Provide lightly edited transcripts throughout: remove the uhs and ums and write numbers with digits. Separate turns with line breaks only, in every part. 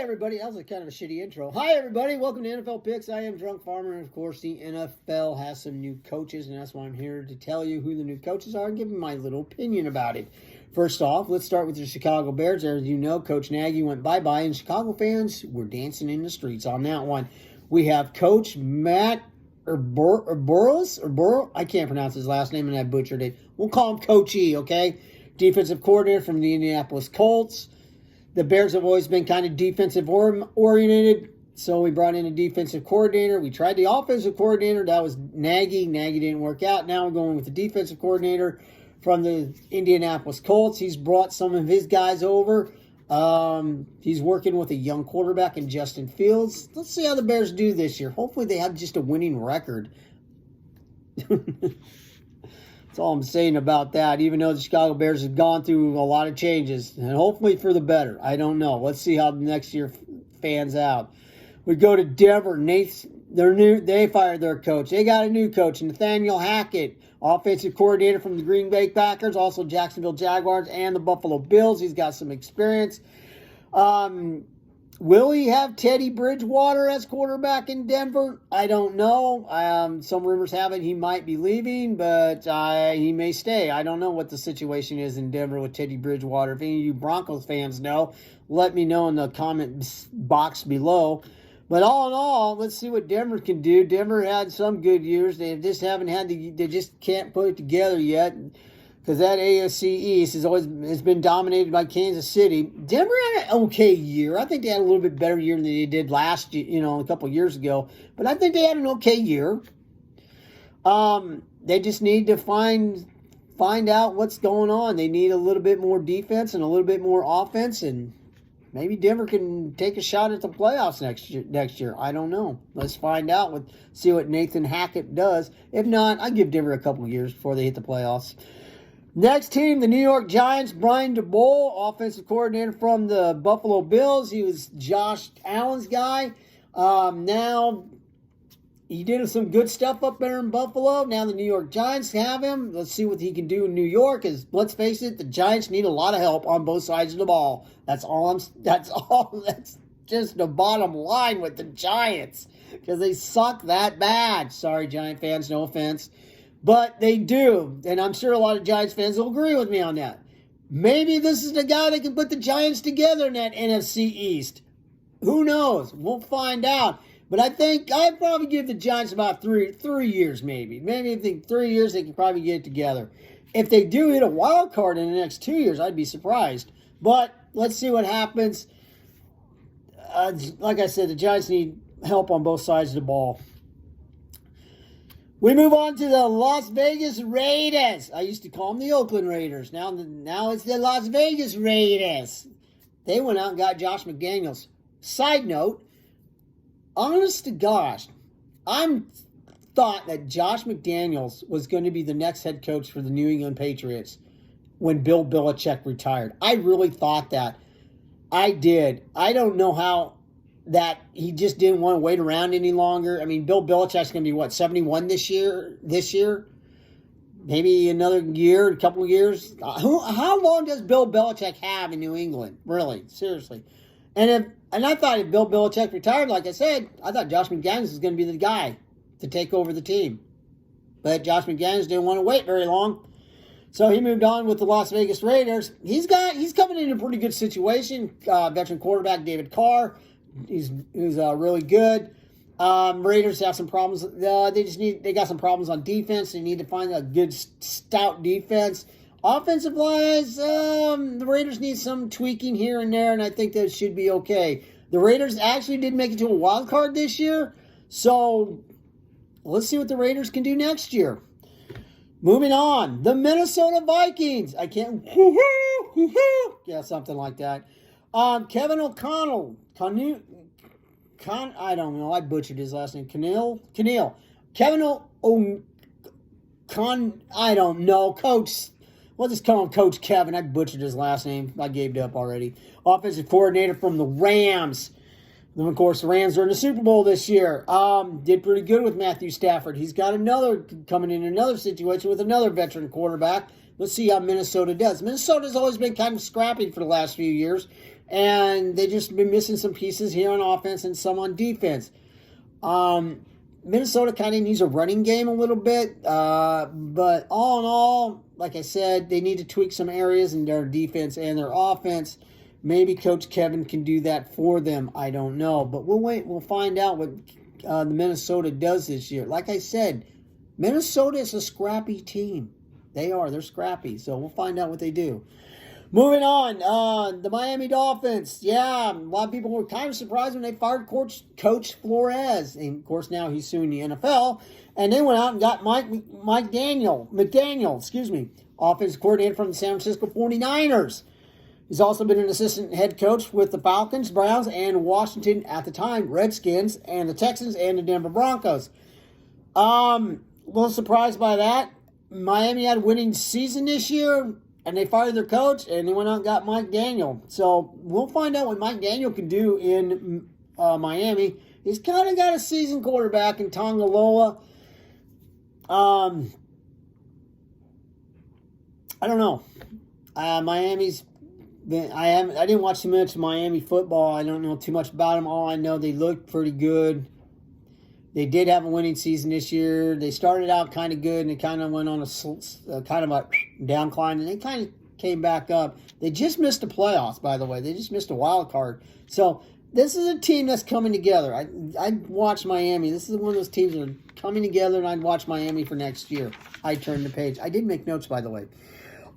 everybody. That was a kind of a shitty intro. Hi, everybody. Welcome to NFL Picks. I am Drunk Farmer, and of course, the NFL has some new coaches, and that's why I'm here to tell you who the new coaches are and give you my little opinion about it. First off, let's start with the Chicago Bears. As you know, Coach Nagy went bye-bye, and Chicago fans were dancing in the streets on that one. We have Coach Matt Burrows. I can't pronounce his last name, and I butchered it. We'll call him Coach E, okay? Defensive coordinator from the Indianapolis Colts. The Bears have always been kind of defensive oriented, so we brought in a defensive coordinator. We tried the offensive coordinator. That was Nagy. Nagy didn't work out. Now we're going with the defensive coordinator from the Indianapolis Colts. He's brought some of his guys over. He's working with a young quarterback in Justin Fields. Let's see how the Bears do this year. Hopefully they have just a winning record. That's all I'm saying about that, even though the Chicago Bears have gone through a lot of changes, and hopefully for the better. I don't know. Let's see how the next year fans out. We go to Denver. They fired their coach. They got a new coach, Nathaniel Hackett, offensive coordinator from the Green Bay Packers, also Jacksonville Jaguars and the Buffalo Bills. He's got some experience. Will he have Teddy Bridgewater as quarterback in Denver? I don't know. Some rumors have it he might be leaving, but he may stay. I don't know what the situation is in Denver with Teddy Bridgewater. If any of you Broncos fans know, let me know in the comment box below. But all in all, let's see what Denver can do. Denver had some good years. They just haven't had they just can't put it together yet. Because that AFC East has been dominated by Kansas City. Denver had an okay year. I think they had a little bit better year than they did last year, a couple of years ago. But I think they had an okay year. They just need to find out what's going on. They need a little bit more defense and a little bit more offense, and maybe Denver can take a shot at the playoffs next year. I don't know. Let's find out. See what Nathan Hackett does. If not, I give Denver a couple of years before they hit the playoffs. Next team, the New York Giants. Brian Daboll, offensive coordinator from the Buffalo Bills. He was Josh Allen's guy. Now, he did some good stuff up there in Buffalo. Now the New York Giants have him. Let's see what he can do in New York. Because let's face it, the Giants need a lot of help on both sides of the ball. That's just the bottom line with the Giants. Because they suck that bad. Sorry, Giant fans, no offense. But they do, and I'm sure a lot of Giants fans will agree with me on that. Maybe this is the guy that can put the Giants together in that NFC East. Who knows? We'll find out. But I think I'd probably give the Giants about three years maybe. Maybe I think 3 years they can probably get it together. If they do hit a wild card in the next 2 years, I'd be surprised. But let's see what happens. Like I said, the Giants need help on both sides of the ball. We move on to the Las Vegas Raiders. I used to call them the Oakland Raiders. Now it's the Las Vegas Raiders. They went out and got Josh McDaniels. Side note, honest to gosh, I thought that Josh McDaniels was going to be the next head coach for the New England Patriots when Bill Belichick retired. I really thought that. I did. I don't know how that he just didn't want to wait around any longer. I mean, Bill Belichick's going to be, 71 this year? Maybe another year, a couple of years? How long does Bill Belichick have in New England? Really? Seriously. And I thought if Bill Belichick retired, like I said, I thought Josh McDaniels was going to be the guy to take over the team. But Josh McDaniels didn't want to wait very long. So he moved on with the Las Vegas Raiders. He's coming in a pretty good situation. Veteran quarterback David Carr. He's really good. Raiders have some problems. They got some problems on defense. They need to find a good stout defense. Offensive wise, the Raiders need some tweaking here and there, and I think that should be okay. The Raiders actually did make it to a wild card this year, so let's see what the Raiders can do next year. Moving on, the Minnesota Vikings. I can't, yeah, something like that. Kevin O'Connell, I don't know, I butchered his last name. Keneal. Kevin I don't know, Coach. We'll just call him Coach Kevin. I butchered his last name. I gave it up already. Offensive coordinator from the Rams. Then, of course, the Rams are in the Super Bowl this year. Did pretty good with Matthew Stafford. He's got coming in another situation with another veteran quarterback. Let's see how Minnesota does. Minnesota's always been kind of scrappy for the last few years. And they just been missing some pieces here on offense and some on defense. Minnesota kind of needs a running game a little bit. But all in all, like I said, they need to tweak some areas in their defense and their offense. Maybe Coach Kevin can do that for them. I don't know. But we'll wait. We'll find out what the Minnesota does this year. Like I said, Minnesota is a scrappy team. They are. They're scrappy. So we'll find out what they do. Moving on, the Miami Dolphins. Yeah, a lot of people were kind of surprised when they fired Coach Flores. And, of course, now he's suing the NFL. And they went out and got McDaniel, offensive coordinator from the San Francisco 49ers. He's also been an assistant head coach with the Falcons, Browns, and Washington, at the time, Redskins, and the Texans, and the Denver Broncos. A little surprised by that. Miami had a winning season this year. And they fired their coach, and they went out and got Mike Daniel. So we'll find out what Mike Daniel can do in Miami. He's kind of got a seasoned quarterback in Tagovailoa. I don't know. Miami's been. I didn't watch too much Miami football. I don't know too much about them. All I know, they look pretty good. They did have a winning season this year. They started out kind of good, and they kind of went on a kind of a downcline, and they kind of came back up. They just missed the playoffs, by the way. They just missed a wild card. So this is a team that's coming together. I watch Miami. This is one of those teams that are coming together, and I'd watch Miami for next year. I turned the page. I did make notes, by the way.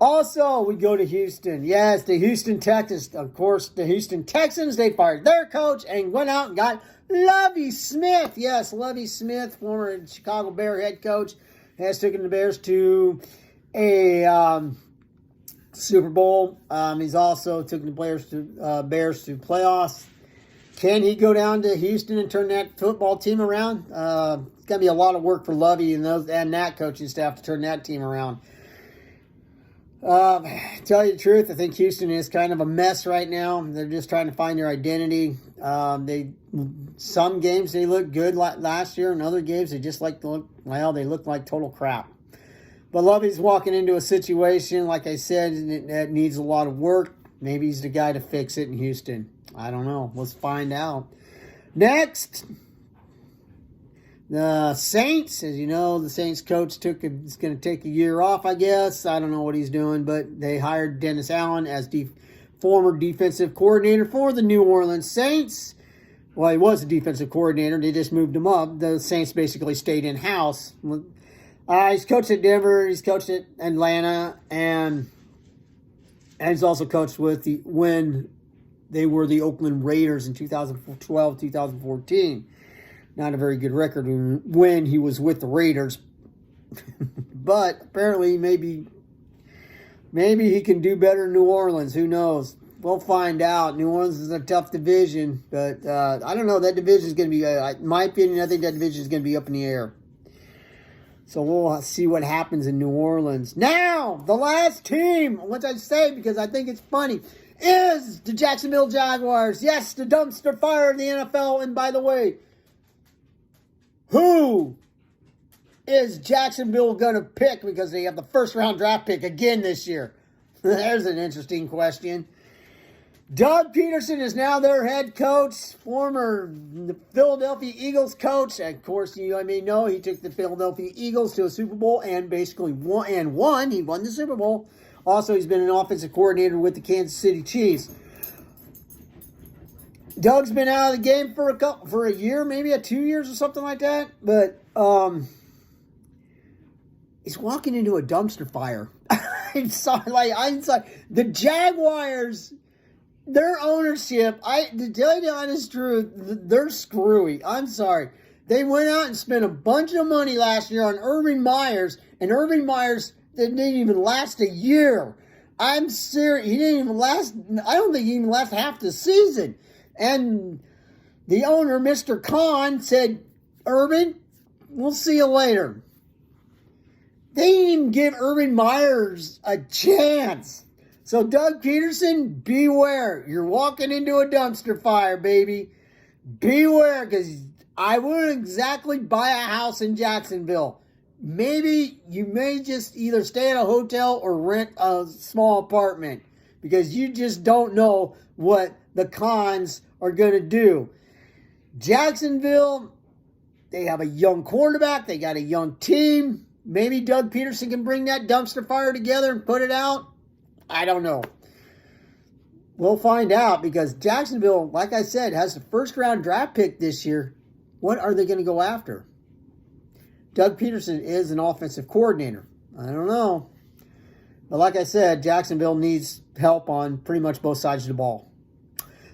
Also, we go to Houston. Yes, the Houston Texans. Of course, the Houston Texans, they fired their coach and went out and got Lovie Smith. Yes, Lovie Smith, former Chicago Bear head coach, has taken the Bears to a Super Bowl. He's also taken the Bears to playoffs. Can he go down to Houston and turn that football team around? It's going to be a lot of work for Lovie and that coaching staff to turn that team around. Tell you the truth, I think Houston is kind of a mess right now. They're just trying to find their identity. Some games they looked good last year, and other games they just they look like total crap. But Lovey's walking into a situation, like I said, that needs a lot of work. Maybe he's the guy to fix it in Houston. I don't know. Let's find out. Next, the Saints. As you know, the Saints coach is going to take a year off, I guess. I don't know what he's doing, but they hired Dennis Allen as former defensive coordinator for the New Orleans Saints. Well, he was a defensive coordinator. They just moved him up. The Saints basically stayed in-house. He's coached at Denver. He's coached at Atlanta. And he's also coached when they were the Oakland Raiders in 2012, 2014. Not a very good record when he was with the Raiders. But apparently maybe he can do better in New Orleans. Who knows? We'll find out. New Orleans is a tough division. But I don't know. That division is going to be, in my opinion, I think that division is going to be up in the air. So we'll see what happens in New Orleans. Now, the last team, which I say because I think it's funny, is the Jacksonville Jaguars. Yes, the dumpster fire of the NFL. And by the way, who is Jacksonville going to pick because they have the first-round draft pick again this year? There's an interesting question. Doug Peterson is now their head coach, former Philadelphia Eagles coach. Of course, you may know he took the Philadelphia Eagles to a Super Bowl and basically won. He won the Super Bowl. Also, he's been an offensive coordinator with the Kansas City Chiefs. Doug's been out of the game for a year, maybe 2 years or something like that. But he's walking into a dumpster fire. I'm sorry. The Jaguars, their ownership, to tell you the honest truth, they're screwy. I'm sorry. They went out and spent a bunch of money last year on Urban Myers, and Urban Myers didn't even last a year. I'm serious. He didn't even last, I don't think he even lasted half the season. And the owner, Mr. Khan, said, Urban, we'll see you later. They didn't even give Urban Myers a chance. So, Doug Peterson, beware. You're walking into a dumpster fire, baby. Beware, because I wouldn't exactly buy a house in Jacksonville. Maybe you may just either stay at a hotel or rent a small apartment. because you just don't know what the cons are going to do. Jacksonville, they have a young quarterback. They got a young team. Maybe Doug Peterson can bring that dumpster fire together and put it out. I don't know. We'll find out, because Jacksonville, like I said, has the first-round draft pick this year. What are they going to go after? Doug Peterson is an offensive coordinator. I don't know. But like I said, Jacksonville needs help on pretty much both sides of the ball.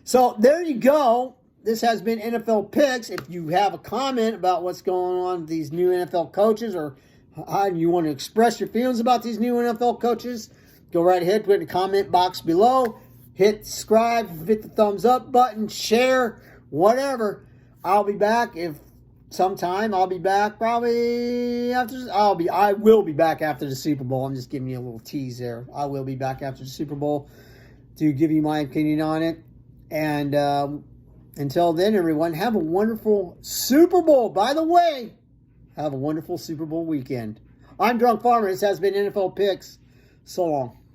So there you go. This has been NFL Picks. If you have a comment about what's going on with these new NFL coaches, or how you want to express your feelings about these new NFL coaches, go right ahead, put it in the comment box below. Hit subscribe, hit the thumbs up button, share, whatever. I'll be back sometime. I'll be back probably after. I will be back after the Super Bowl. I'm just giving you a little tease there. I will be back after the Super Bowl to give you my opinion on it. And until then, everyone, have a wonderful Super Bowl. By the way, have a wonderful Super Bowl weekend. I'm Drunk Farmer. This has been NFL Picks. So long.